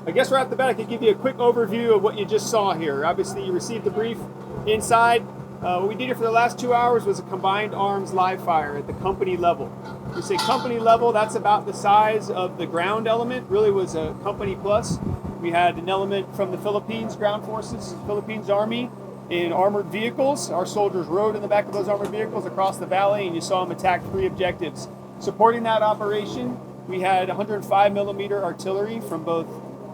I guess right off the bat, I could give you a quick overview of what you just saw here. Obviously, you received the brief inside. What we did here for the last 2 hours was a combined arms live fire at the company level. We say company level, that's about the size of the ground element, really was a company plus. We had an element from the Philippines Ground Forces, Philippines Army, in armored vehicles. Our soldiers rode in the back of those armored vehicles across the valley, and you saw them attack 3 objectives. Supporting that operation, we had 105 millimeter artillery from both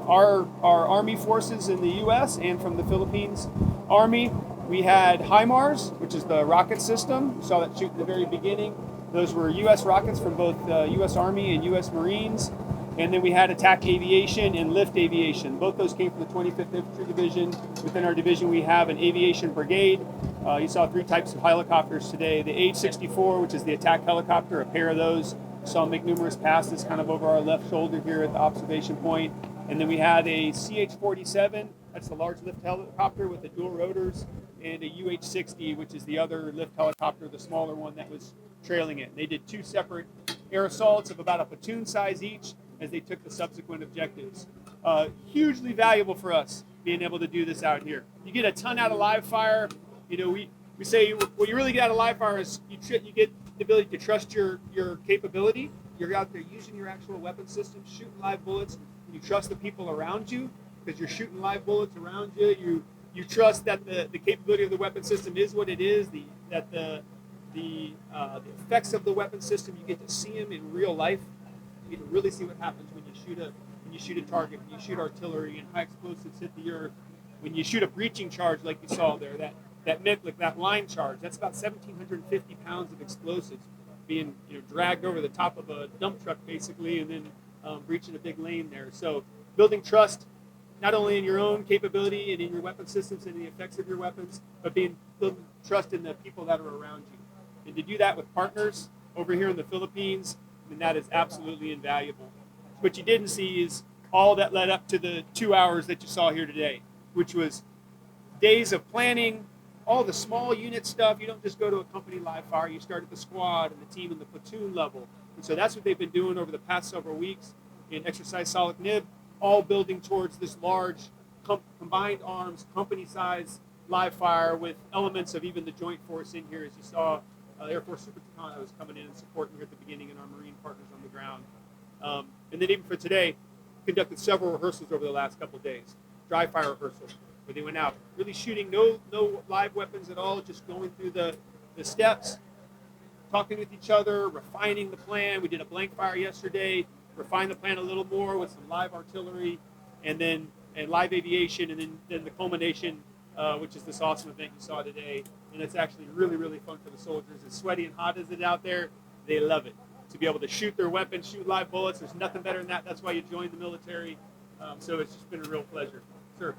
our Army forces in the US and from the Philippines Army. We had HIMARS, which is the rocket system. You saw that shoot in the very beginning. Those were US rockets from both US Army and US Marines. And then we had attack aviation and lift aviation. Both those came from the 25th Infantry Division. Within our division, we have an aviation brigade. You saw 3 types of helicopters today. The H-64, which is the attack helicopter, a pair of those. You saw them make numerous passes kind of over our left shoulder here at the observation point. And then we had a CH-47, that's the large lift helicopter with the dual rotors, and a UH-60, which is the other lift helicopter, the smaller one that was trailing it. They did 2 separate air assaults of about a platoon size each as they took the subsequent objectives. Hugely valuable for us being able to do this out here. You get a ton out of live fire. You know, we say what you really get out of live fire is you get the ability to trust your capability. You're out there using your actual weapon system, shooting live bullets. You trust the people around you because you're shooting live bullets around you. You trust that the capability of the weapon system is what it is. That the effects of the weapon system, you get to see them in real life. You get to really see what happens when you shoot a target, when you shoot artillery and high explosives hit the earth. When you shoot a breaching charge like you saw there, that MIC, that line charge, that's about 1,750 pounds of explosives being dragged over the top of a dump truck basically, and then breaching a big lane there. So building trust, not only in your own capability and in your weapon systems and the effects of your weapons, but building trust in the people that are around you. And to do that with partners over here in the Philippines, I mean, that is absolutely invaluable. What you didn't see is all that led up to the 2 hours that you saw here today, which was days of planning, all the small unit stuff. You don't just go to a company live fire. You start at the squad and the team and the platoon level. And so that's what they've been doing over the past several weeks in Exercise Solid Nib, all building towards this large combined arms, company-size live fire with elements of even the Joint Force in here, as you saw Air Force Super Tucanos coming in and supporting here at the beginning and our Marine partners on the ground. And then even for today, conducted several rehearsals over the last couple of days. Dry fire rehearsals, where they went out, really shooting no live weapons at all, just going through the steps, talking with each other, refining the plan. We did a blank fire yesterday, refined the plan a little more with some live artillery, and live aviation, and then the culmination, which is this awesome event you saw today. And it's actually really, really fun for the soldiers. As sweaty and hot as it out there, they love it. To be able to shoot their weapons, shoot live bullets, there's nothing better than that. That's why you joined the military. So it's just been a real pleasure. Sir.